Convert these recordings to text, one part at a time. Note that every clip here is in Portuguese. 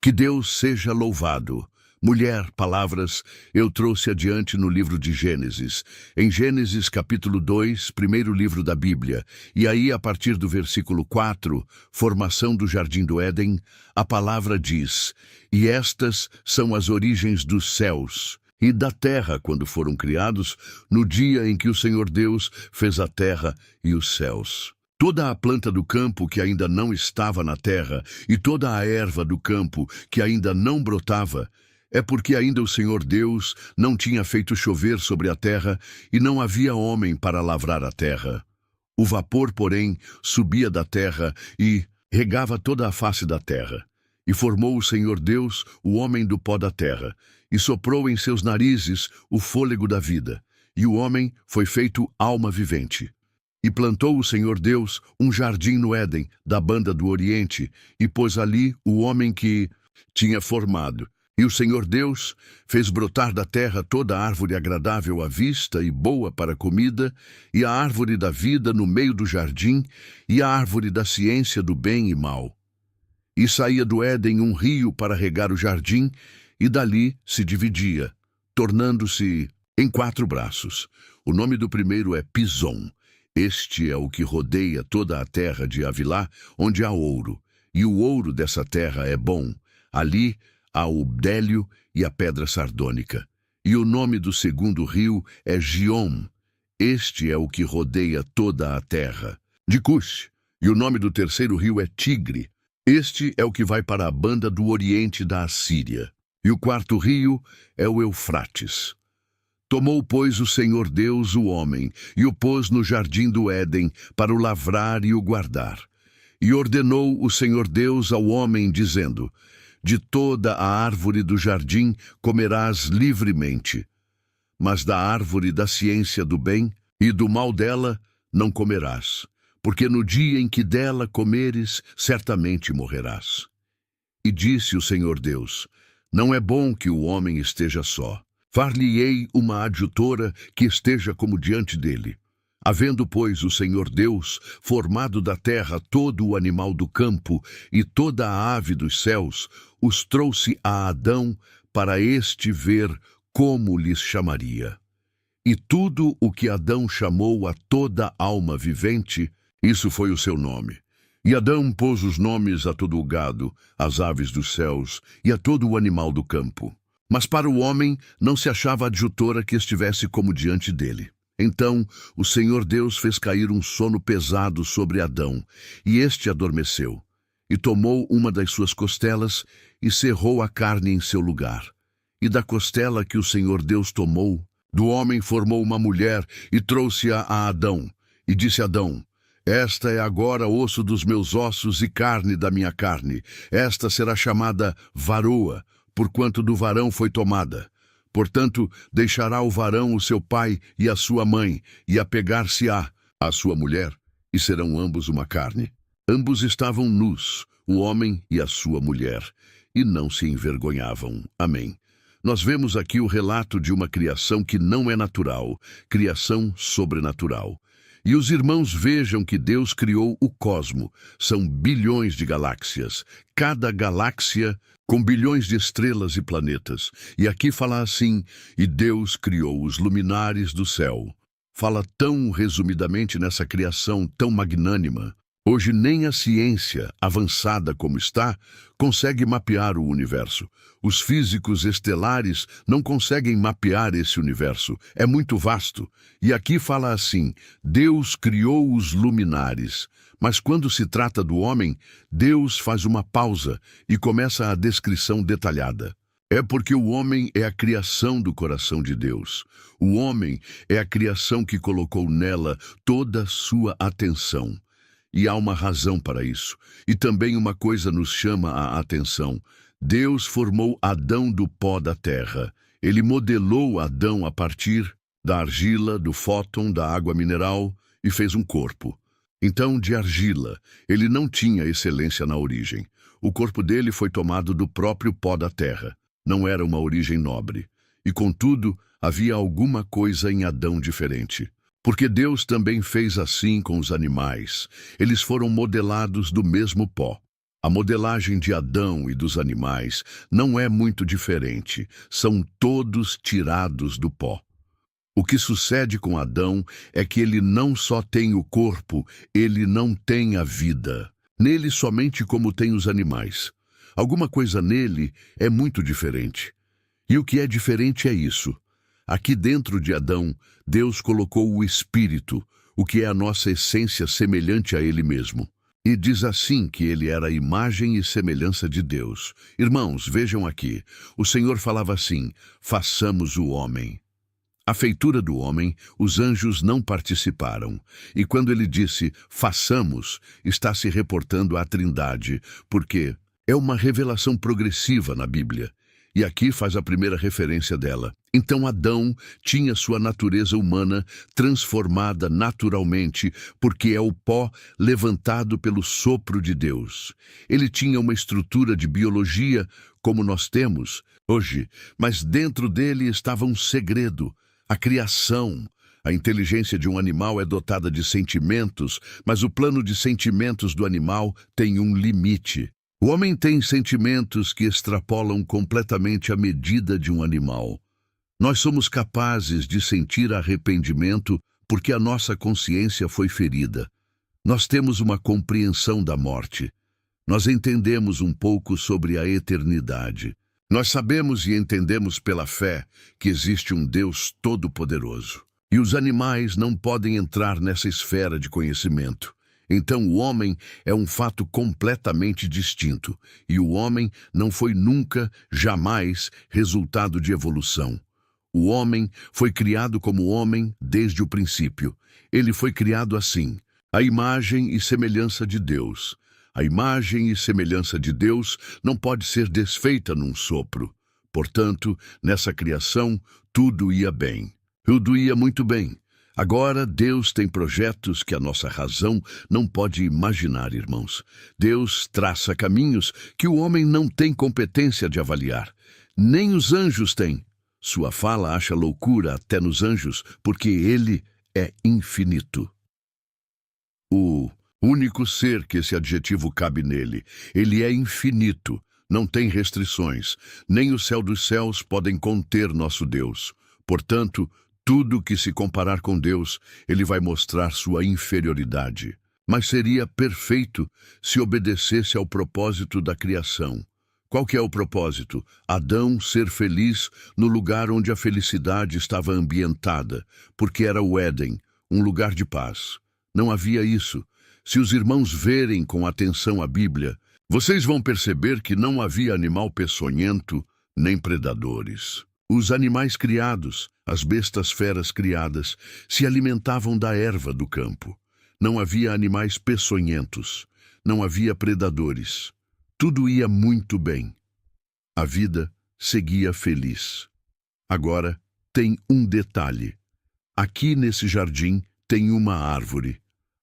Que Deus seja louvado. Mulher, palavras, eu trouxe adiante no livro de Gênesis. Em Gênesis capítulo 2, primeiro livro da Bíblia, e aí a partir do versículo 4, formação do Jardim do Éden, a palavra diz: "E estas são as origens dos céus e da terra quando foram criados, no dia em que o Senhor Deus fez a terra e os céus. Toda a planta do campo que ainda não estava na terra, e toda a erva do campo que ainda não brotava, é porque ainda o Senhor Deus não tinha feito chover sobre a terra, e não havia homem para lavrar a terra. O vapor, porém, subia da terra e regava toda a face da terra. E formou o Senhor Deus o homem do pó da terra, e soprou em seus narizes o fôlego da vida, e o homem foi feito alma vivente. E plantou o Senhor Deus um jardim no Éden, da banda do Oriente, e pôs ali o homem que tinha formado. E o Senhor Deus fez brotar da terra toda árvore agradável à vista e boa para a comida, e a árvore da vida no meio do jardim, e a árvore da ciência do bem e mal. E saía do Éden um rio para regar o jardim, e dali se dividia, tornando-se em 4 braços. O nome do primeiro é Pison. Este é o que rodeia toda a terra de Havilá, onde há ouro, e o ouro dessa terra é bom. Ali há o bdélio e a pedra sardônica. E o nome do segundo rio é Giom. Este é o que rodeia toda a terra de Cush. E o nome do terceiro rio é Tigre. Este é o que vai para a banda do oriente da Assíria. E o quarto rio é o Eufrates. Tomou, pois, o Senhor Deus o homem, e o pôs no jardim do Éden, para o lavrar e o guardar. E ordenou o Senhor Deus ao homem, dizendo: "De toda a árvore do jardim comerás livremente, mas da árvore da ciência do bem e do mal dela não comerás, porque no dia em que dela comeres, certamente morrerás." E disse o Senhor Deus: "Não é bom que o homem esteja só. Far-lhe-ei uma adjutora que esteja como diante dele." Havendo, pois, o Senhor Deus formado da terra todo o animal do campo e toda a ave dos céus, os trouxe a Adão para este ver como lhes chamaria. E tudo o que Adão chamou a toda alma vivente, isso foi o seu nome. E Adão pôs os nomes a todo o gado, às aves dos céus e a todo o animal do campo. Mas para o homem não se achava adjutora que estivesse como diante dele. Então o Senhor Deus fez cair um sono pesado sobre Adão, e este adormeceu. E tomou uma das suas costelas e cerrou a carne em seu lugar. E da costela que o Senhor Deus tomou, do homem formou uma mulher e trouxe-a a Adão. E disse Adão: "Esta é agora osso dos meus ossos e carne da minha carne. Esta será chamada varoa, porquanto do varão foi tomada. Portanto, deixará o varão o seu pai e a sua mãe, e apegar-se-á à sua mulher, e serão ambos uma carne." Ambos estavam nus, o homem e a sua mulher, e não se envergonhavam. Amém. Nós vemos aqui o relato de uma criação que não é natural, criação sobrenatural. E os irmãos vejam que Deus criou o cosmo. São bilhões de galáxias. Cada galáxia com bilhões de estrelas e planetas. E aqui fala assim: "E Deus criou os luminares do céu." Fala tão resumidamente nessa criação tão magnânima. Hoje nem a ciência, avançada como está, consegue mapear o universo. Os físicos estelares não conseguem mapear esse universo. É muito vasto. E aqui fala assim: Deus criou os luminares. Mas quando se trata do homem, Deus faz uma pausa e começa a descrição detalhada. É porque o homem é a criação do coração de Deus. O homem é a criação que colocou nela toda a sua atenção. E há uma razão para isso. E também uma coisa nos chama a atenção. Deus formou Adão do pó da terra. Ele modelou Adão a partir da argila, do fóton, da água mineral, e fez um corpo. Então, de argila, ele não tinha excelência na origem. O corpo dele foi tomado do próprio pó da terra. Não era uma origem nobre. E, contudo, havia alguma coisa em Adão diferente. Porque Deus também fez assim com os animais. Eles foram modelados do mesmo pó. A modelagem de Adão e dos animais não é muito diferente, são todos tirados do pó. O que sucede com Adão é que ele não só tem o corpo, ele não tem a vida. Nele somente como tem os animais. Alguma coisa nele é muito diferente. E o que é diferente é isso. Aqui dentro de Adão, Deus colocou o Espírito, o que é a nossa essência semelhante a Ele mesmo. E diz assim que ele era a imagem e semelhança de Deus. Irmãos, vejam aqui, o Senhor falava assim, façamos o homem. A feitura do homem, os anjos não participaram. E quando ele disse, façamos, está se reportando à Trindade, porque é uma revelação progressiva na Bíblia. E aqui faz a primeira referência dela. Então Adão tinha sua natureza humana transformada naturalmente, porque é o pó levantado pelo sopro de Deus. Ele tinha uma estrutura de biologia, como nós temos hoje, mas dentro dele estava um segredo, a criação. A inteligência de um animal é dotada de sentimentos, mas o plano de sentimentos do animal tem um limite. O homem tem sentimentos que extrapolam completamente a medida de um animal. Nós somos capazes de sentir arrependimento porque a nossa consciência foi ferida. Nós temos uma compreensão da morte. Nós entendemos um pouco sobre a eternidade. Nós sabemos e entendemos pela fé que existe um Deus todo-poderoso. E os animais não podem entrar nessa esfera de conhecimento. Então o homem é um fato completamente distinto, e o homem não foi nunca, jamais, resultado de evolução. O homem foi criado como homem desde o princípio. Ele foi criado assim, a imagem e semelhança de Deus. A imagem e semelhança de Deus não pode ser desfeita num sopro. Portanto, nessa criação, tudo ia bem. Tudo ia muito bem. Agora, Deus tem projetos que a nossa razão não pode imaginar, irmãos. Deus traça caminhos que o homem não tem competência de avaliar. Nem os anjos têm. Sua fala acha loucura até nos anjos, porque ele é infinito. O único ser que esse adjetivo cabe nele, ele é infinito, não tem restrições. Nem o céu dos céus podem conter nosso Deus. Portanto, tudo que se comparar com Deus, ele vai mostrar sua inferioridade. Mas seria perfeito se obedecesse ao propósito da criação. Qual que é o propósito? Adão ser feliz no lugar onde a felicidade estava ambientada, porque era o Éden, um lugar de paz. Não havia isso. Se os irmãos verem com atenção a Bíblia, vocês vão perceber que não havia animal peçonhento, nem predadores. Os animais criados, as bestas feras criadas, se alimentavam da erva do campo. Não havia animais peçonhentos, não havia predadores. Tudo ia muito bem. A vida seguia feliz. Agora, tem um detalhe. Aqui nesse jardim tem uma árvore.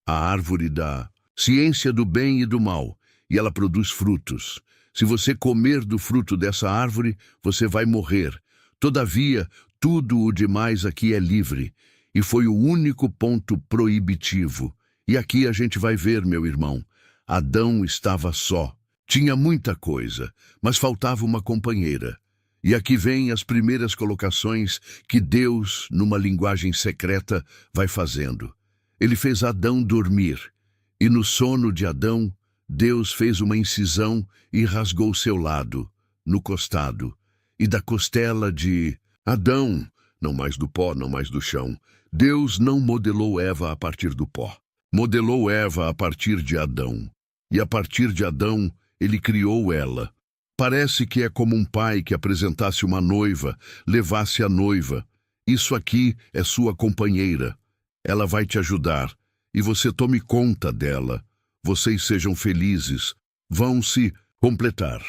A árvore da ciência do bem e do mal, e ela produz frutos. Se você comer do fruto dessa árvore, você vai morrer. Todavia, tudo o demais aqui é livre, e foi o único ponto proibitivo. E aqui a gente vai ver, meu irmão, Adão estava só. Tinha muita coisa, mas faltava uma companheira. E aqui vêm as primeiras colocações que Deus, numa linguagem secreta, vai fazendo. Ele fez Adão dormir, e no sono de Adão, Deus fez uma incisão e rasgou seu lado, no costado. E da costela de Adão, não mais do pó, não mais do chão, Deus não modelou Eva a partir do pó. Modelou Eva a partir de Adão. E a partir de Adão, ele criou ela. Parece que é como um pai que apresentasse uma noiva, levasse a noiva. Isso aqui é sua companheira. Ela vai te ajudar. E você tome conta dela. Vocês sejam felizes. Vão se completar.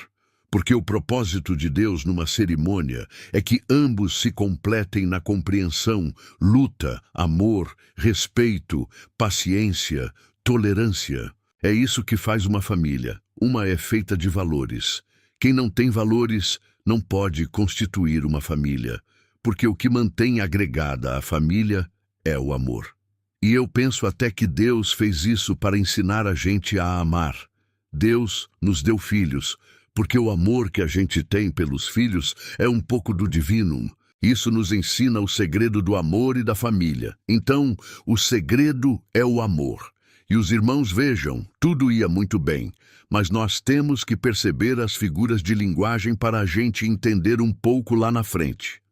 Porque o propósito de Deus numa cerimônia é que ambos se completem na compreensão, luta, amor, respeito, paciência, tolerância. É isso que faz uma família. Uma é feita de valores. Quem não tem valores não pode constituir uma família, porque o que mantém agregada a família é o amor. E eu penso até que Deus fez isso para ensinar a gente a amar. Deus nos deu filhos, porque o amor que a gente tem pelos filhos é um pouco do divino. Isso nos ensina o segredo do amor e da família. Então, o segredo é o amor. E os irmãos vejam, tudo ia muito bem, mas nós temos que perceber as figuras de linguagem para a gente entender um pouco lá na frente.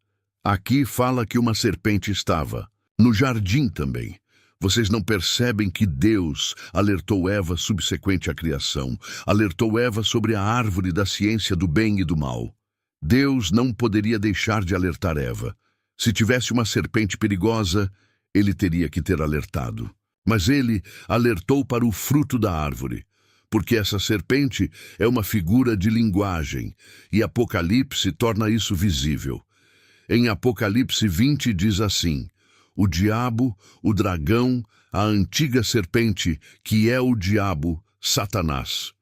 Aqui fala que uma serpente estava no jardim também. Vocês não percebem que Deus alertou Eva subsequente à criação, alertou Eva sobre a árvore da ciência do bem e do mal. Deus não poderia deixar de alertar Eva. Se tivesse uma serpente perigosa, ele teria que ter alertado. Mas ele alertou para o fruto da árvore, porque essa serpente é uma figura de linguagem, e Apocalipse torna isso visível. Em Apocalipse 20 diz assim: o diabo, o dragão, a antiga serpente, que é o diabo, Satanás.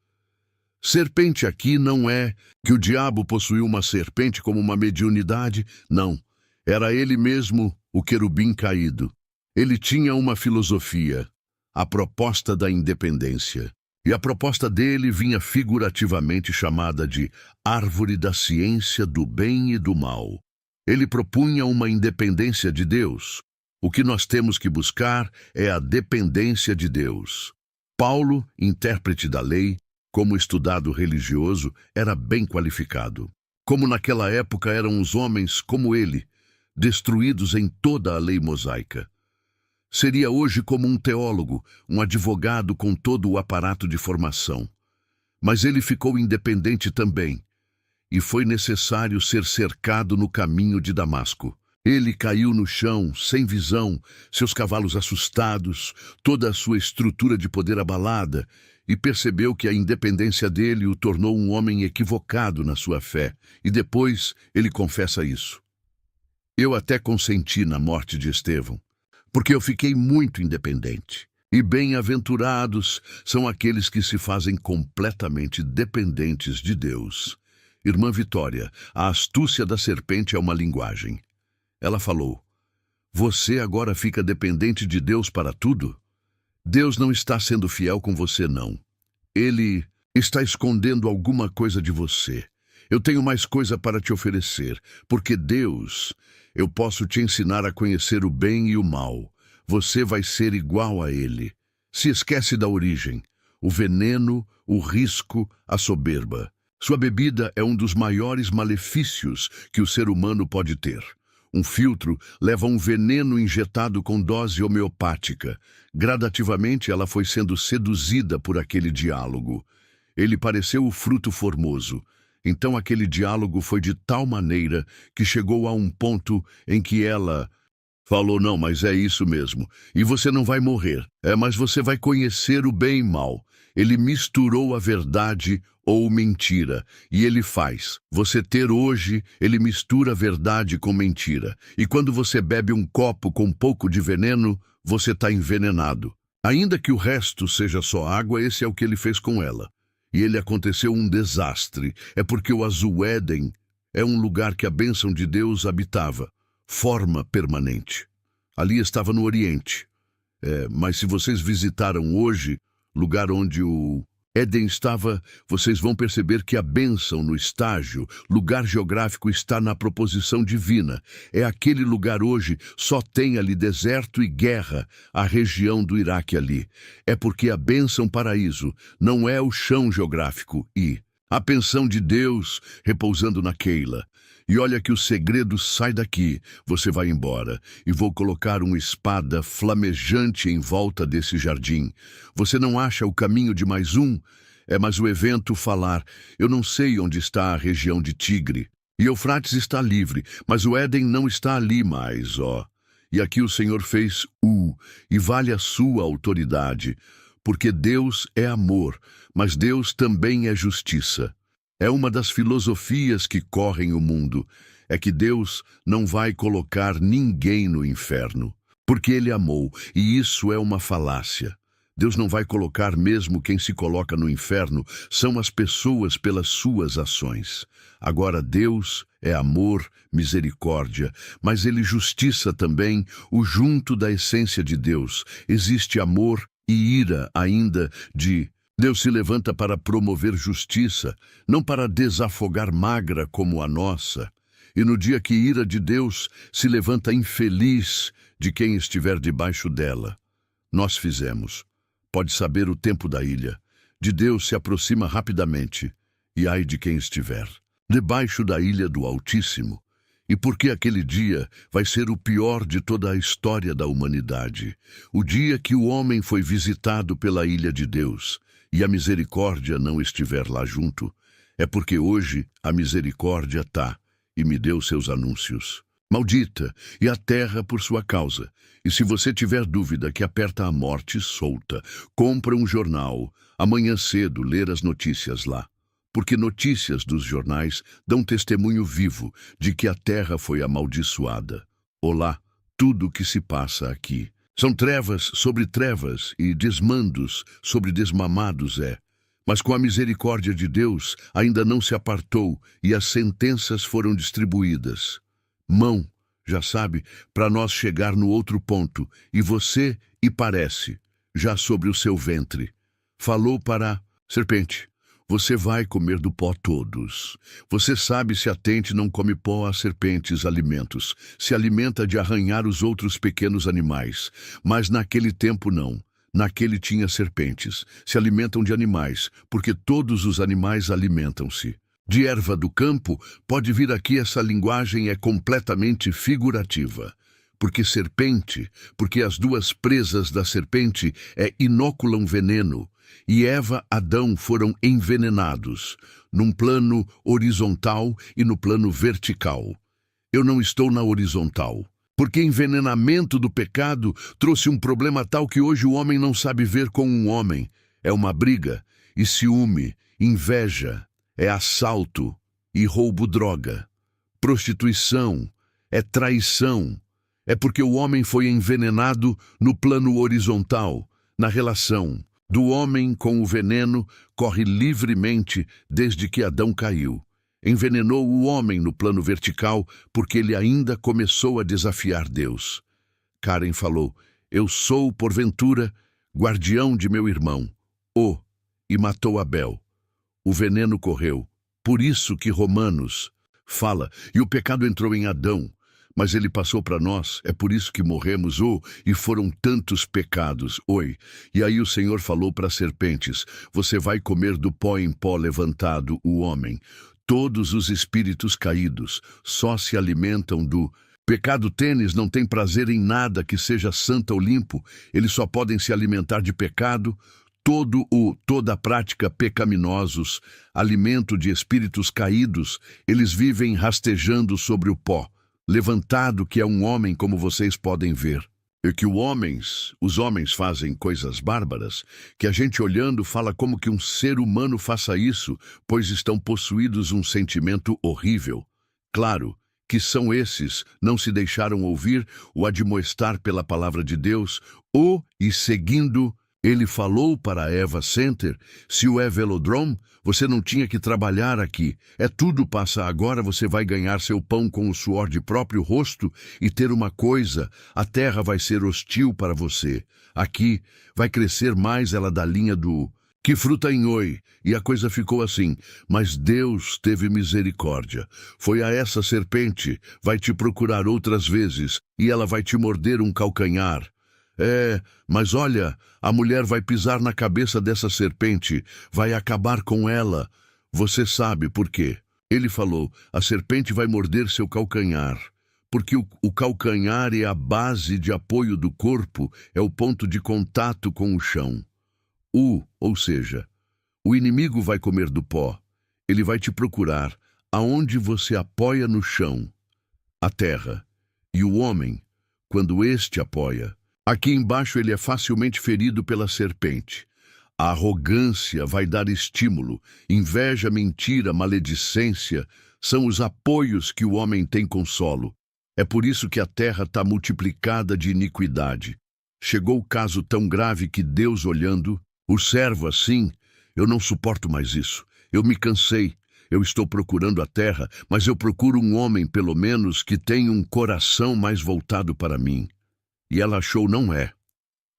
Serpente aqui não é que o diabo possuiu uma serpente como uma mediunidade, não. Era ele mesmo, o querubim caído. Ele tinha uma filosofia, a proposta da independência. E a proposta dele vinha figurativamente chamada de árvore da ciência do bem e do mal. Ele propunha uma independência de Deus. O que nós temos que buscar é a dependência de Deus. Paulo, intérprete da lei, como estudado religioso, era bem qualificado. Como naquela época eram os homens como ele, destruídos em toda a lei mosaica. Seria hoje como um teólogo, um advogado com todo o aparato de formação. Mas ele ficou independente também, e foi necessário ser cercado no caminho de Damasco. Ele caiu no chão, sem visão, seus cavalos assustados, toda a sua estrutura de poder abalada, e percebeu que a independência dele o tornou um homem equivocado na sua fé, e depois ele confessa isso. Eu até consenti na morte de Estevão, porque eu fiquei muito independente. E bem-aventurados são aqueles que se fazem completamente dependentes de Deus. Irmã Vitória, a astúcia da serpente é uma linguagem. Ela falou: você agora fica dependente de Deus para tudo? Deus não está sendo fiel com você, não. Ele está escondendo alguma coisa de você. Eu tenho mais coisa para te oferecer, porque Deus, eu posso te ensinar a conhecer o bem e o mal. Você vai ser igual a ele. Se esquece da origem, o veneno, o risco, a soberba. Sua bebida é um dos maiores malefícios que o ser humano pode ter. Um filtro leva um veneno injetado com dose homeopática. Gradativamente ela foi sendo seduzida por aquele diálogo. Ele pareceu o fruto formoso. Então aquele diálogo foi de tal maneira que chegou a um ponto em que ela falou: não, mas é isso mesmo. E você não vai morrer. Mas você vai conhecer o bem e mal. Ele misturou a verdade ou mentira. E ele faz. Você ter hoje, ele mistura a verdade com mentira. E quando você bebe um copo com um pouco de veneno, você está envenenado. Ainda que o resto seja só água, esse é o que ele fez com ela. E ele aconteceu um desastre. É porque o Azul Éden é um lugar que a bênção de Deus habitava. Forma permanente. Ali estava no Oriente. Mas se vocês visitaram hoje, lugar onde o Éden estava, vocês vão perceber que a bênção no estágio, lugar geográfico, está na proposição divina. É aquele lugar hoje, só tem ali deserto e guerra, a região do Iraque ali. É porque a bênção paraíso não é o chão geográfico e a pensão de Deus repousando na Keila. E olha que o segredo sai daqui, você vai embora, e vou colocar uma espada flamejante em volta desse jardim. Você não acha o caminho de mais um? Mas o evento falar: eu não sei onde está a região de Tigre, e Eufrates está livre, mas o Éden não está ali mais, ó. E aqui o Senhor fez e vale a sua autoridade, porque Deus é amor, mas Deus também é justiça. É uma das filosofias que correm o mundo, é que Deus não vai colocar ninguém no inferno, porque Ele amou, e isso é uma falácia. Deus não vai colocar mesmo quem se coloca no inferno, são as pessoas pelas suas ações. Agora Deus é amor, misericórdia, mas Ele justiça também, o junto da essência de Deus. Existe amor e ira ainda de Deus se levanta para promover justiça, não para desafogar magra como a nossa. E no dia que ira de Deus se levanta infeliz de quem estiver debaixo dela. Nós fizemos. Pode saber o tempo da ilha. De Deus se aproxima rapidamente, e ai de quem estiver debaixo da ilha do Altíssimo. E porque aquele dia vai ser o pior de toda a história da humanidade, o dia que o homem foi visitado pela ilha de Deus, e a misericórdia não estiver lá junto, é porque hoje a misericórdia está e me deu seus anúncios. Maldita, e a terra por sua causa. E se você tiver dúvida que aperta a morte solta, compra um jornal, amanhã cedo ler as notícias lá. Porque notícias dos jornais dão testemunho vivo de que a terra foi amaldiçoada. Olá, tudo o que se passa aqui. São trevas sobre trevas e desmandos sobre desmamados é. Mas com a misericórdia de Deus ainda não se apartou e as sentenças foram distribuídas. Mão, já sabe, para nós chegar no outro ponto, e você, e parece, já sobre o seu ventre. Falou para a serpente. Você vai comer do pó todos. Você sabe se atente não come pó a serpentes alimentos. Se alimenta de arranhar os outros pequenos animais. Mas naquele tempo não. Naquele tinha serpentes. Se alimentam de animais, porque todos os animais alimentam-se. De erva do campo, pode vir aqui essa linguagem é completamente figurativa. Porque serpente, porque as duas presas da serpente inoculam veneno. E Eva, Adão foram envenenados, num plano horizontal e no plano vertical. Eu não estou na horizontal, porque envenenamento do pecado trouxe um problema tal que hoje o homem não sabe ver com um homem. É uma briga, e ciúme, inveja, é assalto e roubo droga. Prostituição, é traição. É porque o homem foi envenenado no plano horizontal, na relação. Do homem com o veneno corre livremente desde que Adão caiu. Envenenou o homem no plano vertical porque ele ainda começou a desafiar Deus. Karen falou, eu sou, porventura, guardião de meu irmão. E matou Abel. O veneno correu. Por isso que Romanos fala, e o pecado entrou em Adão. Mas ele passou para nós, é por isso que morremos, e foram tantos pecados, E aí o Senhor falou para as serpentes, você vai comer do pó em pó levantado, o homem. Todos os espíritos caídos só se alimentam do pecado. Tênis não tem prazer em nada que seja santo ou limpo, eles só podem se alimentar de pecado. Toda a prática pecaminosos, alimento de espíritos caídos, eles vivem rastejando sobre o pó. Levantado que é um homem como vocês podem ver. E que os homens fazem coisas bárbaras, que a gente olhando fala como que um ser humano faça isso, pois estão possuídos um sentimento horrível. Claro que são esses, não se deixaram ouvir ou admoestar pela palavra de Deus, e seguindo, ele falou para a Eva Center, se o é velodrome, você não tinha que trabalhar aqui. Tudo passa agora, você vai ganhar seu pão com o suor de próprio rosto e ter uma coisa, a terra vai ser hostil para você. Aqui vai crescer mais ela da linha do que fruta em e a coisa ficou assim. Mas Deus teve misericórdia. Foi a essa serpente, vai te procurar outras vezes e ela vai te morder um calcanhar. Mas olha, a mulher vai pisar na cabeça dessa serpente, vai acabar com ela. Você sabe por quê? Ele falou, a serpente vai morder seu calcanhar, porque o calcanhar é a base de apoio do corpo, é o ponto de contato com o chão. Ou seja, o inimigo vai comer do pó, ele vai te procurar aonde você apoia no chão, a terra, e o homem, quando este apoia, aqui embaixo ele é facilmente ferido pela serpente. A arrogância vai dar estímulo, inveja, mentira, maledicência, são os apoios que o homem tem com solo. É por isso que a terra está multiplicada de iniquidade. Chegou o caso tão grave que Deus olhando, o servo assim, eu não suporto mais isso, eu me cansei, eu estou procurando a terra, mas eu procuro um homem pelo menos que tenha um coração mais voltado para mim. E ela achou não é.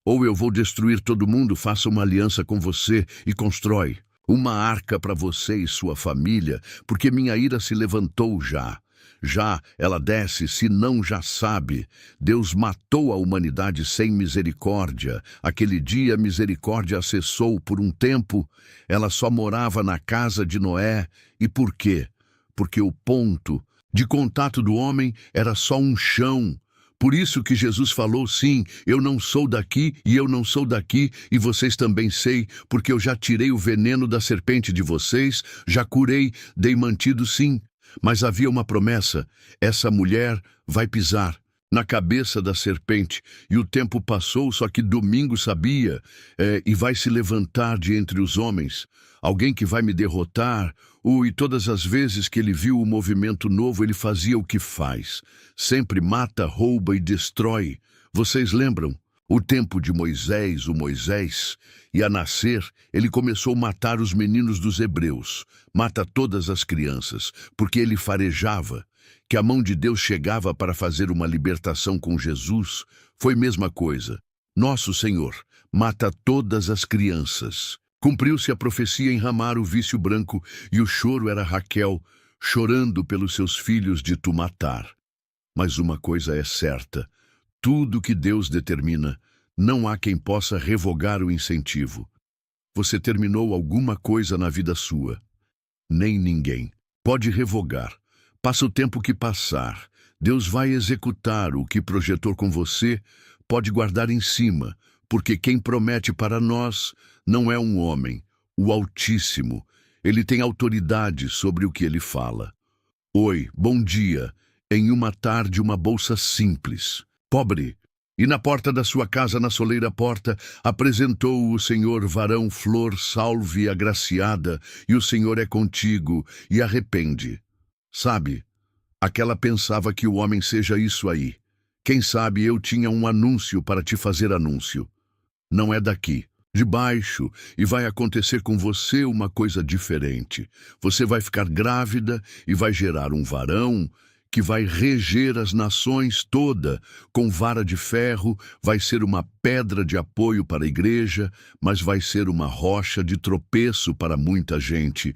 Ou eu vou destruir todo mundo, faça uma aliança com você e constrói uma arca para você e sua família, porque minha ira se levantou já. Já ela desce, se não já sabe. Deus matou a humanidade sem misericórdia. Aquele dia a misericórdia cessou por um tempo. Ela só morava na casa de Noé. E por quê? Porque o ponto de contato do homem era só um chão. Por isso que Jesus falou, sim, eu não sou daqui e eu não sou daqui, e vocês também sei, porque eu já tirei o veneno da serpente de vocês, já curei, dei mantido, sim. Mas havia uma promessa, essa mulher vai pisar na cabeça da serpente, e o tempo passou, só que Domingo sabia, e vai se levantar de entre os homens, alguém que vai me derrotar. E todas as vezes que ele viu o movimento novo, ele fazia o que faz, sempre mata, rouba e destrói. Vocês lembram? O tempo de Moisés, o Moisés, ia nascer, ele começou a matar os meninos dos hebreus, mata todas as crianças, porque ele farejava que a mão de Deus chegava para fazer uma libertação com Jesus. Foi a mesma coisa. Nosso Senhor mata todas as crianças. Cumpriu-se a profecia em Ramar, o vício branco, e o choro era Raquel, chorando pelos seus filhos de tu matar. Mas uma coisa é certa, tudo que Deus determina, não há quem possa revogar o incentivo. Você terminou alguma coisa na vida sua. Nem ninguém pode revogar. Passa o tempo que passar. Deus vai executar o que projetou com você, pode guardar em cima, porque quem promete para nós não é um homem, o Altíssimo. Ele tem autoridade sobre o que ele fala. Oi, bom dia. Em uma tarde, uma bolsa simples, pobre, e na porta da sua casa, na soleira porta, apresentou o Senhor varão flor, salve agraciada, e o Senhor é contigo, e arrepende. Sabe, aquela pensava que o homem seja isso aí. Quem sabe eu tinha um anúncio para te fazer anúncio. Não é daqui, de baixo, e vai acontecer com você uma coisa diferente. Você vai ficar grávida e vai gerar um varão que vai reger as nações toda, com vara de ferro, vai ser uma pedra de apoio para a igreja, mas vai ser uma rocha de tropeço para muita gente.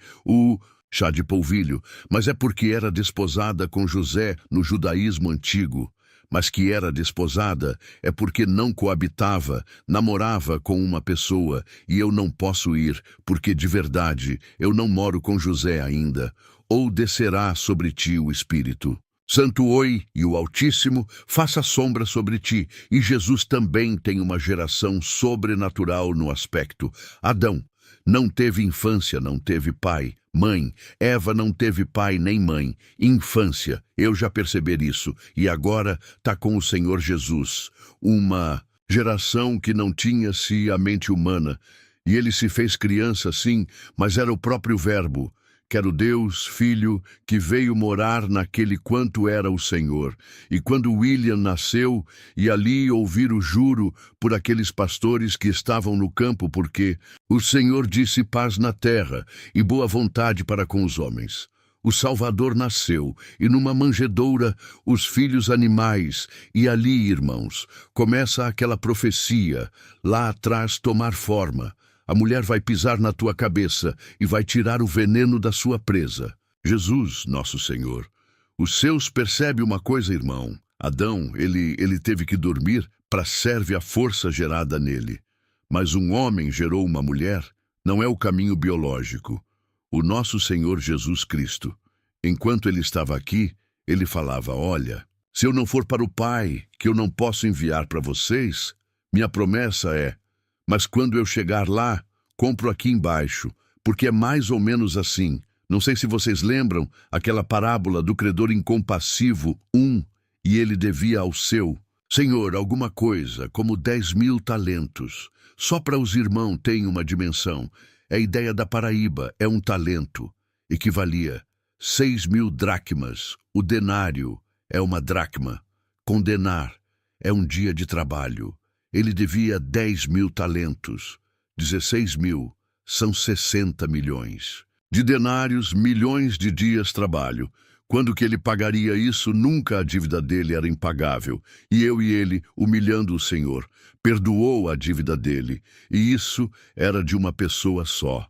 Chá de polvilho, mas é porque era desposada com José no judaísmo antigo. Mas que era desposada é porque não coabitava, namorava com uma pessoa, e eu não posso ir, porque de verdade eu não moro com José ainda. Ou descerá sobre ti o Espírito Santo, e o Altíssimo faça sombra sobre ti, e Jesus também tem uma geração sobrenatural no aspecto. Adão não teve infância, não teve pai, mãe. Eva não teve pai nem mãe. Infância, eu já percebi isso. E agora tá com o Senhor Jesus. Uma geração que não tinha-se a mente humana. E ele se fez criança, sim, mas era o próprio Verbo. Quero Deus, Filho, que veio morar naquele quanto era o Senhor. E quando William nasceu, e ali ouvir o juro por aqueles pastores que estavam no campo, porque o Senhor disse paz na terra e boa vontade para com os homens. O Salvador nasceu, e numa manjedoura os filhos animais, e ali, irmãos, começa aquela profecia, lá atrás tomar forma. A mulher vai pisar na tua cabeça e vai tirar o veneno da sua presa. Jesus, nosso Senhor. Os seus percebe uma coisa, irmão. Adão, ele teve que dormir para serve a força gerada nele. Mas um homem gerou uma mulher, não é o caminho biológico. O nosso Senhor Jesus Cristo, enquanto ele estava aqui, ele falava, olha, se eu não for para o Pai, que eu não posso enviar para vocês, minha promessa é, mas quando eu chegar lá, compro aqui embaixo, porque é mais ou menos assim. Não sei se vocês lembram aquela parábola do credor incompassivo, e ele devia ao seu Senhor alguma coisa, como 10.000 talentos. Só para os irmãos tem uma dimensão. É a ideia da Paraíba, é um talento, equivalia 6.000 dracmas. O denário é uma dracma. Condenar é um dia de trabalho. Ele devia 10.000 talentos. 16.000 são 60 milhões. De denários, milhões de dias trabalho. Quando que ele pagaria isso? Nunca. A dívida dele era impagável. E ele, humilhando o Senhor, perdoou a dívida dele. E isso era de uma pessoa só.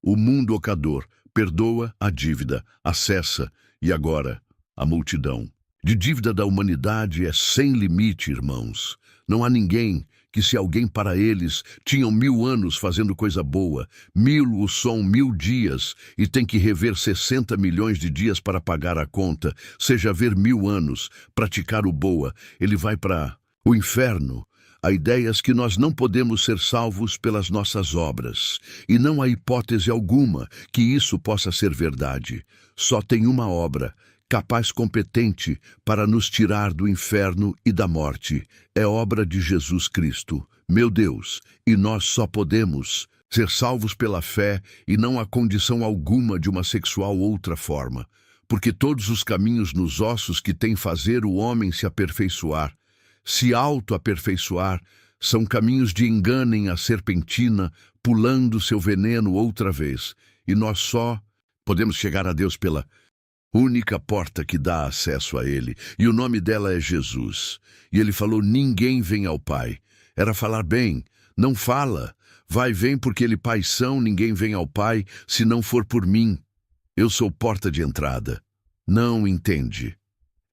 O mundocador perdoa a dívida, acessa, e agora a multidão. De dívida da humanidade é sem limite, irmãos. Não há ninguém que, se alguém para eles tinham 1000 anos fazendo coisa boa, 1000 o som 1000 dias, e tem que rever 60 milhões de dias para pagar a conta, seja ver 1000 anos, praticar o boa, ele vai para o inferno. A ideia é que nós não podemos ser salvos pelas nossas obras, e não há hipótese alguma que isso possa ser verdade. Só tem uma obra capaz, competente para nos tirar do inferno e da morte. É obra de Jesus Cristo, meu Deus, e nós só podemos ser salvos pela fé e não há condição alguma de uma sexual outra forma, porque todos os caminhos nos ossos que tem fazer o homem se aperfeiçoar, se auto-aperfeiçoar, são caminhos de enganem a serpentina, pulando seu veneno outra vez, e nós só podemos chegar a Deus pela única porta que dá acesso a ele, e o nome dela é Jesus. E ele falou, ninguém vem ao Pai. Era falar bem, não fala. Vai, vem, porque ele Pai são, ninguém vem ao Pai se não for por mim. Eu sou porta de entrada. Não entende.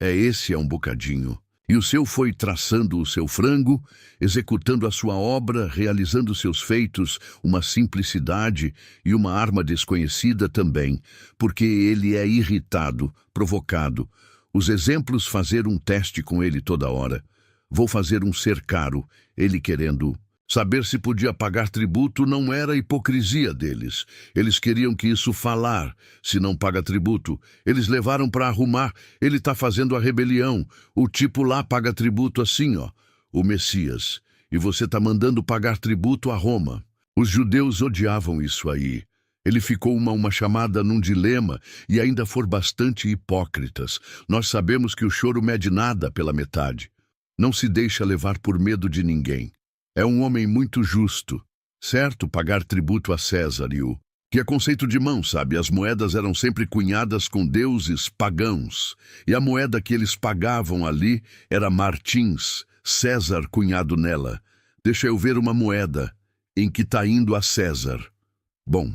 Esse é um bocadinho. E o seu foi traçando o seu frango, executando a sua obra, realizando seus feitos, uma simplicidade e uma arma desconhecida também, porque ele é irritado, provocado. Os exemplos, fazer um teste com ele toda hora. Vou fazer um ser caro, ele querendo saber se podia pagar tributo. Não era hipocrisia deles. Eles queriam que isso falar, se não paga tributo. Eles levaram para arrumar, ele está fazendo a rebelião. O tipo lá paga tributo assim, ó, o Messias. E você está mandando pagar tributo a Roma. Os judeus odiavam isso aí. Ele ficou uma chamada num dilema e ainda foram bastante hipócritas. Nós sabemos que o choro mede nada pela metade. Não se deixa levar por medo de ninguém. É um homem muito justo, certo? Pagar tributo a César e o que é conceito de mão, sabe? As moedas eram sempre cunhadas com deuses pagãos, e a moeda que eles pagavam ali era Martins, César cunhado nela. Deixa eu ver uma moeda em que está indo a César. Bom,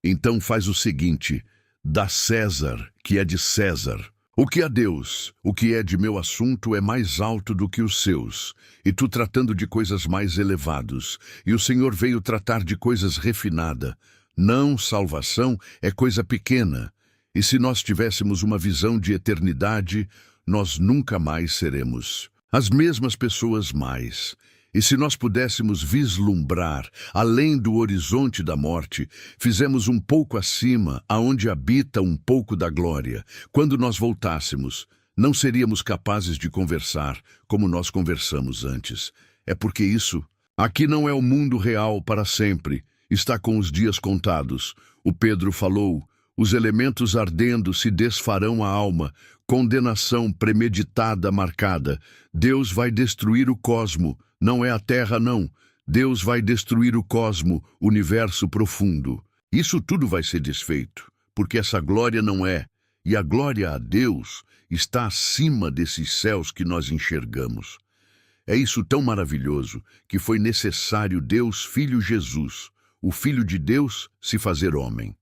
então faz o seguinte, dá César, que é de César. O que é Deus, o que é de meu assunto é mais alto do que os seus, e tu tratando de coisas mais elevadas, e o Senhor veio tratar de coisas refinadas. Não, salvação é coisa pequena, e se nós tivéssemos uma visão de eternidade, nós nunca mais seremos as mesmas pessoas mais. E se nós pudéssemos vislumbrar, além do horizonte da morte, fizemos um pouco acima, aonde habita um pouco da glória. Quando nós voltássemos, não seríamos capazes de conversar como nós conversamos antes. É porque isso aqui não é o mundo real para sempre, está com os dias contados. O Pedro falou, os elementos ardendo se desfarão a alma, condenação premeditada marcada. Deus vai destruir o cosmo. Não é a Terra, não. Deus vai destruir o cosmo, universo profundo. Isso tudo vai ser desfeito, porque essa glória não é. E a glória a Deus está acima desses céus que nós enxergamos. É isso tão maravilhoso que foi necessário Deus, Filho Jesus, o Filho de Deus, se fazer homem.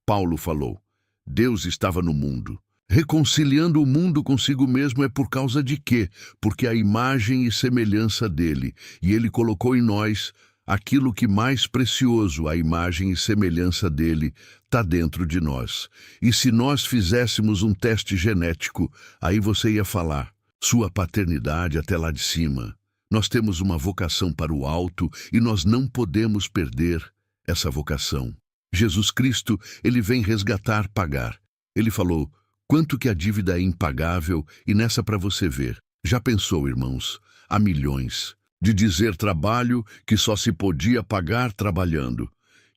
Paulo falou, Deus estava no mundo. Reconciliando o mundo consigo mesmo é por causa de quê? Porque a imagem e semelhança dele, e ele colocou em nós aquilo que mais precioso, a imagem e semelhança dele, está dentro de nós. E se nós fizéssemos um teste genético, aí você ia falar, sua paternidade até lá de cima. Nós temos uma vocação para o alto e nós não podemos perder essa vocação. Jesus Cristo, ele vem resgatar, pagar. Ele falou, quanto que a dívida é impagável, e nessa para você ver. Já pensou, irmãos? Há milhões. De dizer trabalho que só se podia pagar trabalhando.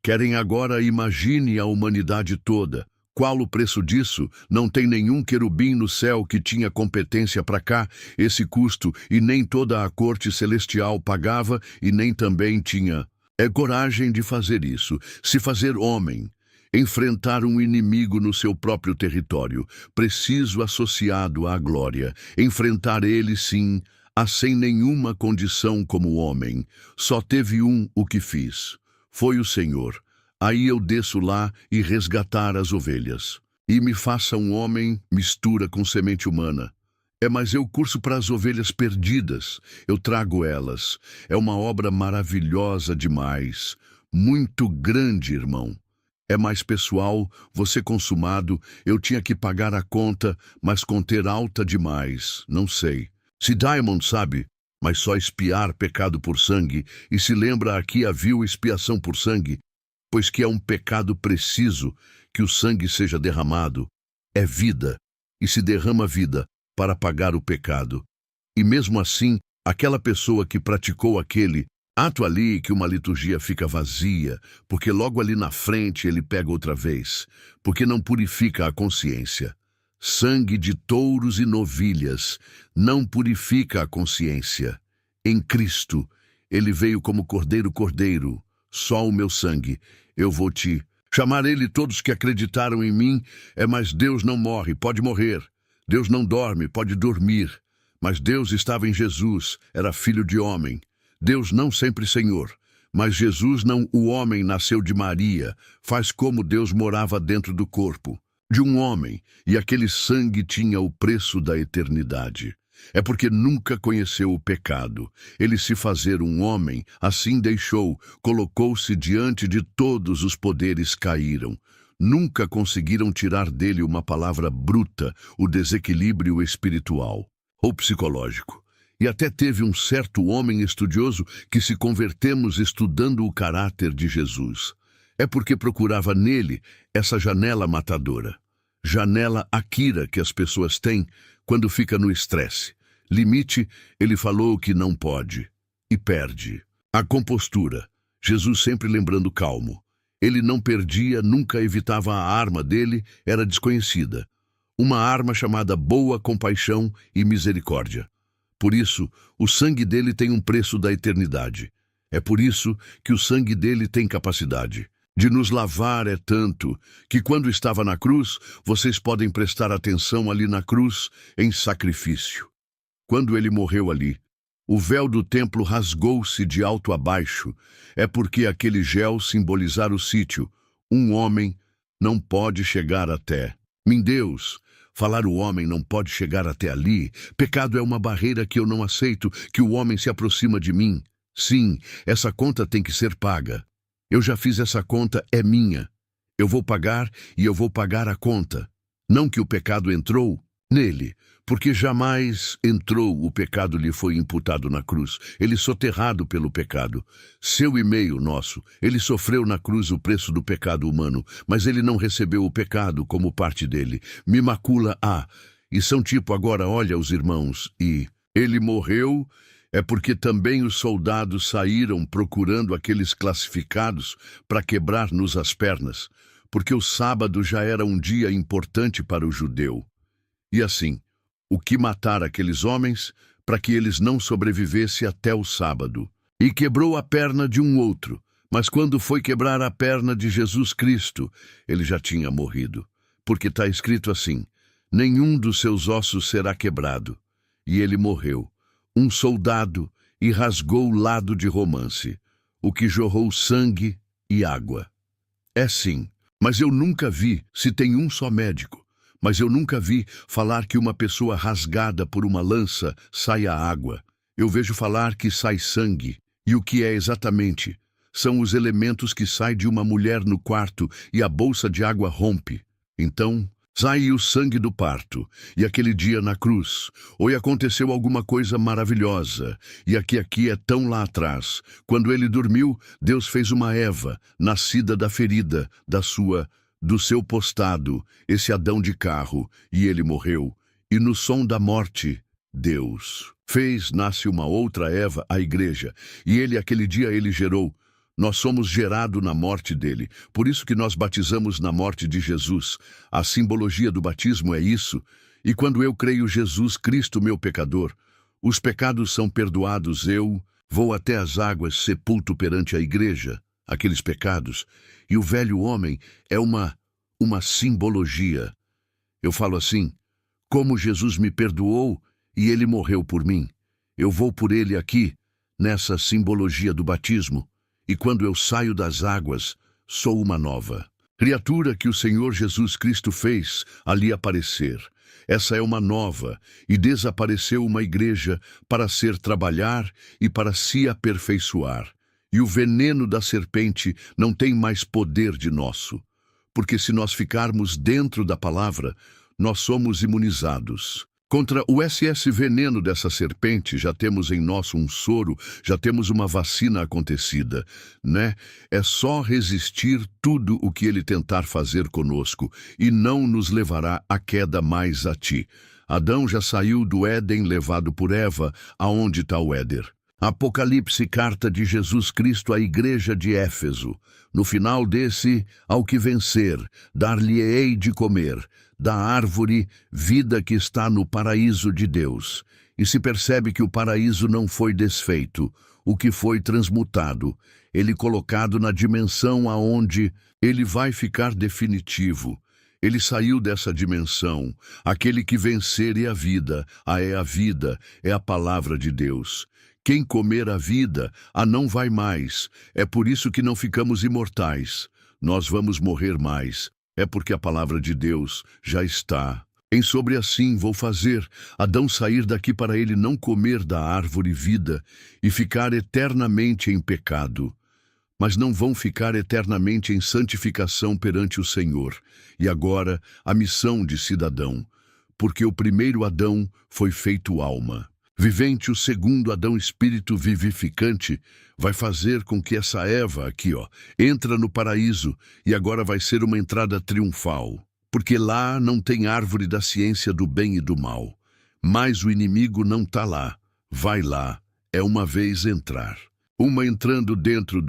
Querem agora, imagine a humanidade toda. Qual o preço disso? Não tem nenhum querubim no céu que tinha competência para cá, esse custo, e nem toda a corte celestial pagava, e nem também tinha coragem de fazer isso, se fazer homem. enfrentar um inimigo no seu próprio território, preciso associado à glória, enfrentar ele sim, a sem nenhuma condição como homem. Só teve o que fiz. Foi o Senhor. Aí eu desço lá e resgatar as ovelhas. E me faça um homem, mistura com semente humana. Mas eu curso para as ovelhas perdidas, eu trago elas. É uma obra maravilhosa demais, muito grande, irmão. É mais pessoal, você consumado, eu tinha que pagar a conta, mas conter alta demais, não sei. Se Diamond sabe, mas só expiar pecado por sangue, e se lembra aqui a vil expiação por sangue, pois que é um pecado preciso que o sangue seja derramado, é vida, e se derrama vida para pagar o pecado. E mesmo assim, aquela pessoa que praticou aquele ato ali que uma liturgia fica vazia, porque logo ali na frente ele pega outra vez, porque não purifica a consciência. Sangue de touros e novilhas não purifica a consciência. Em Cristo, ele veio como cordeiro, só o meu sangue, eu vou te chamar ele todos que acreditaram em mim, mas Deus não morre, pode morrer. Deus não dorme, pode dormir. Mas Deus estava em Jesus, era filho de homem. Deus não sempre Senhor. Mas Jesus não, o homem nasceu de Maria, faz como Deus morava dentro do corpo de um homem, e aquele sangue tinha o preço da eternidade. É porque nunca conheceu o pecado. Ele se fazer um homem, assim deixou, colocou-se diante de todos os poderes caíram. Nunca conseguiram tirar dele uma palavra bruta, o desequilíbrio espiritual ou psicológico. E até teve um certo homem estudioso que se convertemos estudando o caráter de Jesus. É porque procurava nele essa janela matadora. Janela Akira que as pessoas têm quando fica no estresse. Limite, ele falou que não pode. E perde. A compostura. Jesus sempre lembrando calmo. Ele não perdia, nunca evitava a arma dele, era desconhecida. Uma arma chamada boa compaixão e misericórdia. Por isso, o sangue dele tem um preço da eternidade. É por isso que o sangue dele tem capacidade de nos lavar é tanto que quando estava na cruz, vocês podem prestar atenção ali na cruz em sacrifício. Quando ele morreu ali, o véu do templo rasgou-se de alto a baixo. É porque aquele gel simbolizar o sítio. Um homem não pode chegar até. Meu Deus, falar o homem não pode chegar até ali. Pecado é uma barreira que eu não aceito, que o homem se aproxima de mim. Sim, essa conta tem que ser paga. Eu já fiz essa conta, é minha. Eu vou pagar e eu vou pagar a conta. Não que o pecado entrou nele, porque jamais entrou, o pecado lhe foi imputado na cruz. Ele soterrado pelo pecado. Seu e meio nosso. Ele sofreu na cruz o preço do pecado humano, mas ele não recebeu o pecado como parte dele. Me macula e são tipo agora, olha os irmãos, e ele morreu. É porque também os soldados saíram procurando aqueles classificados para quebrar-nos as pernas, porque o sábado já era um dia importante para o judeu. E assim, o que matar aqueles homens para que eles não sobrevivessem até o sábado? E quebrou a perna de um outro, mas quando foi quebrar a perna de Jesus Cristo, ele já tinha morrido, porque está escrito assim, nenhum dos seus ossos será quebrado. E ele morreu. Um soldado, e rasgou o lado de romance, o que jorrou sangue e água. É sim, mas eu nunca vi, se tem um só médico, mas eu nunca vi falar que uma pessoa rasgada por uma lança sai a água. Eu vejo falar que sai sangue, e o que é exatamente? São os elementos que saem de uma mulher no quarto e a bolsa de água rompe. Então, sai o sangue do parto, e aquele dia na cruz, ou aconteceu alguma coisa maravilhosa, e aqui é tão lá atrás. Quando ele dormiu, Deus fez uma Eva, nascida da ferida, do seu postado, esse Adão de carro, e ele morreu. E no som da morte, Deus nasce uma outra Eva, a igreja, e ele aquele dia ele gerou. Nós somos gerados na morte dele, por isso que nós batizamos na morte de Jesus. A simbologia do batismo é isso. E quando eu creio Jesus Cristo, meu pecador, os pecados são perdoados, eu vou até as águas, sepulto perante a igreja. aqueles pecados, e o velho homem é uma simbologia. Eu falo assim, como Jesus me perdoou e ele morreu por mim. Eu vou por ele aqui, nessa simbologia do batismo, e quando eu saio das águas, sou uma nova criatura que o Senhor Jesus Cristo fez ali aparecer. Essa é uma nova, e desapareceu uma igreja para ser trabalhar e para se aperfeiçoar. E o veneno da serpente não tem mais poder de nosso, porque se nós ficarmos dentro da palavra, nós somos imunizados. Contra o veneno dessa serpente, já temos em nós um soro, já temos uma vacina acontecida, né? É só resistir tudo o que ele tentar fazer conosco, e não nos levará à queda mais a ti. Adão já saiu do Éden levado por Eva, aonde está o Éder. Apocalipse, carta de Jesus Cristo à igreja de Éfeso. No final desse, ao que vencer, dar-lhe-ei de comer, da árvore, vida que está no paraíso de Deus. E se percebe que o paraíso não foi desfeito, o que foi transmutado, ele colocado na dimensão aonde ele vai ficar definitivo. Ele saiu dessa dimensão. Aquele que vencer é a vida, é a palavra de Deus. Quem comer a vida, não vai mais. É por isso que não ficamos imortais. Nós vamos morrer mais. É porque a palavra de Deus já está. Em sobre assim vou fazer Adão sair daqui para ele não comer da árvore vida e ficar eternamente em pecado. Mas não vão ficar eternamente em santificação perante o Senhor. E agora a missão de cidadão, porque o primeiro Adão foi feito alma. Vivente, o segundo Adão, espírito vivificante, vai fazer com que essa Eva aqui, entra no paraíso e agora vai ser uma entrada triunfal. Porque lá não tem árvore da ciência do bem e do mal. Mas o inimigo não está lá. Vai lá, é uma vez entrar. Uma entrando dentro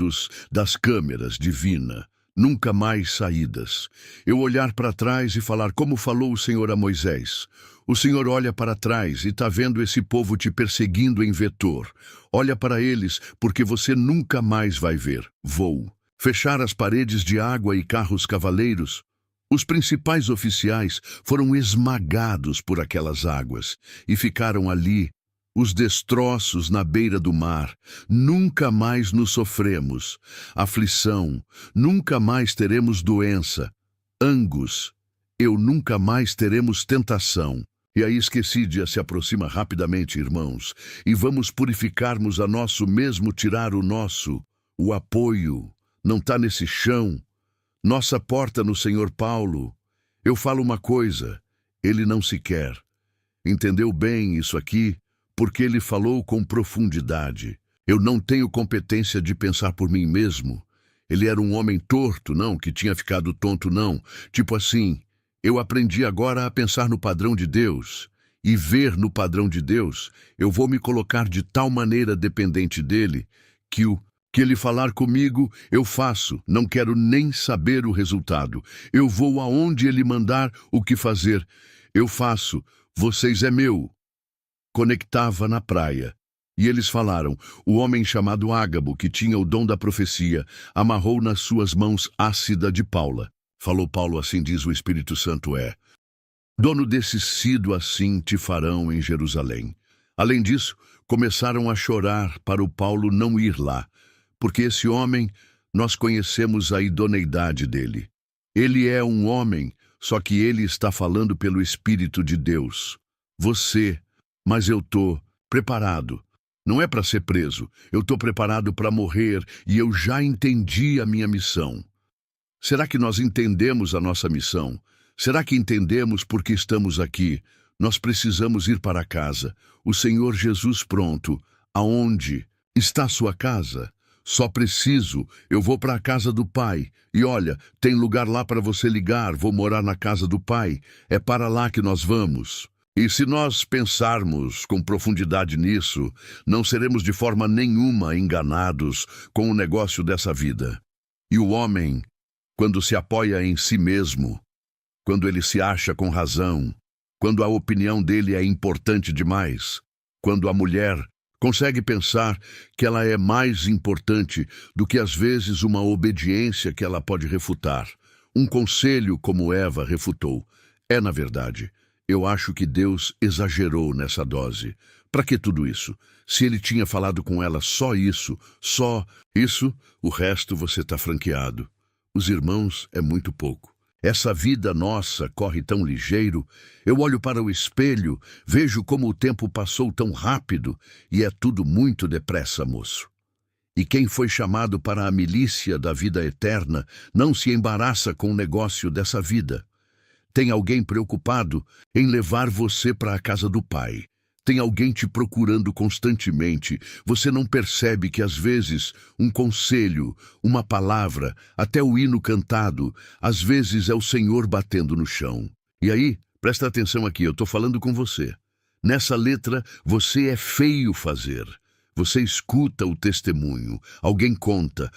das câmeras divina. Nunca mais saídas. Eu olhar para trás e falar como falou o Senhor a Moisés. O Senhor olha para trás e está vendo esse povo te perseguindo em vetor. Olha para eles, porque você nunca mais vai ver. Vou fechar as paredes de água e carros cavaleiros. Os principais oficiais foram esmagados por aquelas águas e ficaram ali, os destroços na beira do mar. Nunca mais nos sofremos aflição, nunca mais teremos doença, angus, eu nunca mais teremos tentação. E aí esquecidia se aproxima rapidamente, irmãos, e vamos purificarmos a nosso mesmo, tirar o apoio, não está nesse chão. Nossa porta no Senhor Paulo. Eu falo uma coisa, ele não se quer. Entendeu bem isso aqui? Porque ele falou com profundidade. Eu não tenho competência de pensar por mim mesmo. Ele era um homem torto, não, que tinha ficado tonto, não. Tipo assim, eu aprendi agora a pensar no padrão de Deus. E ver no padrão de Deus, eu vou me colocar de tal maneira dependente dele, que ele falar comigo, eu faço, não quero nem saber o resultado. Eu vou aonde ele mandar o que fazer. Eu faço, vocês é meu. Conectava na praia. E eles falaram, o homem chamado Ágabo, que tinha o dom da profecia, amarrou nas suas mãos ácida de Paula. Falou Paulo, assim diz o Espírito Santo dono desse sido assim te farão em Jerusalém. Além disso, começaram a chorar para o Paulo não ir lá. Porque esse homem, nós conhecemos a idoneidade dele. Ele é um homem, só que ele está falando pelo Espírito de Deus. Mas eu estou preparado. Não é para ser preso, eu estou preparado para morrer e eu já entendi a minha missão. Será que nós entendemos a nossa missão? Será que entendemos por que estamos aqui? Nós precisamos ir para casa. O Senhor Jesus pronto. Aonde está a sua casa? Só preciso, eu vou para a casa do Pai. E olha, tem lugar lá para você ligar, vou morar na casa do Pai. É para lá que nós vamos. E se nós pensarmos com profundidade nisso, não seremos de forma nenhuma enganados com o negócio dessa vida. E o homem, quando se apoia em si mesmo, quando ele se acha com razão, quando a opinião dele é importante demais, quando a mulher, Consegue pensar que ela é mais importante do que às vezes uma obediência que ela pode refutar. Um conselho como Eva refutou. Na verdade, eu acho que Deus exagerou nessa dose. Para que tudo isso? Se ele tinha falado com ela só isso, o resto você está franqueado. Os irmãos é muito pouco. Essa vida nossa corre tão ligeiro. Eu olho para o espelho, vejo como o tempo passou tão rápido e é tudo muito depressa, moço. E quem foi chamado para a milícia da vida eterna não se embaraça com o negócio dessa vida. Tem alguém preocupado em levar você para a casa do Pai. Tem alguém te procurando constantemente. Você não percebe que às vezes um conselho, uma palavra, até o hino cantado, às vezes é o Senhor batendo no chão. E aí, presta atenção aqui, eu estou falando com você. Nessa letra, você é feio fazer. Você escuta o testemunho, alguém conta,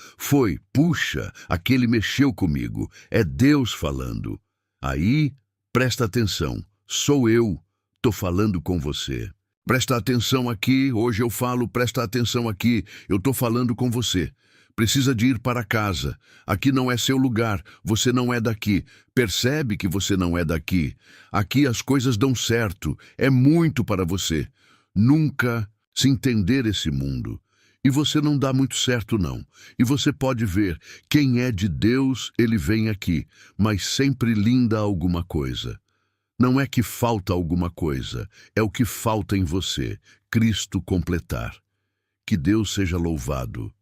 puxa, aquele mexeu comigo, é Deus falando. Aí, presta atenção, sou eu, estou falando com você. Presta atenção aqui, hoje eu falo, presta atenção aqui, eu estou falando com você. Precisa de ir para casa, aqui não é seu lugar, você não é daqui. Percebe que você não é daqui. Aqui as coisas dão certo, é muito para você. Nunca se entender esse mundo. E você não dá muito certo, não. E você pode ver, quem é de Deus, ele vem aqui, mas sempre linda alguma coisa. Não é que falta alguma coisa, é o que falta em você, Cristo completar. Que Deus seja louvado.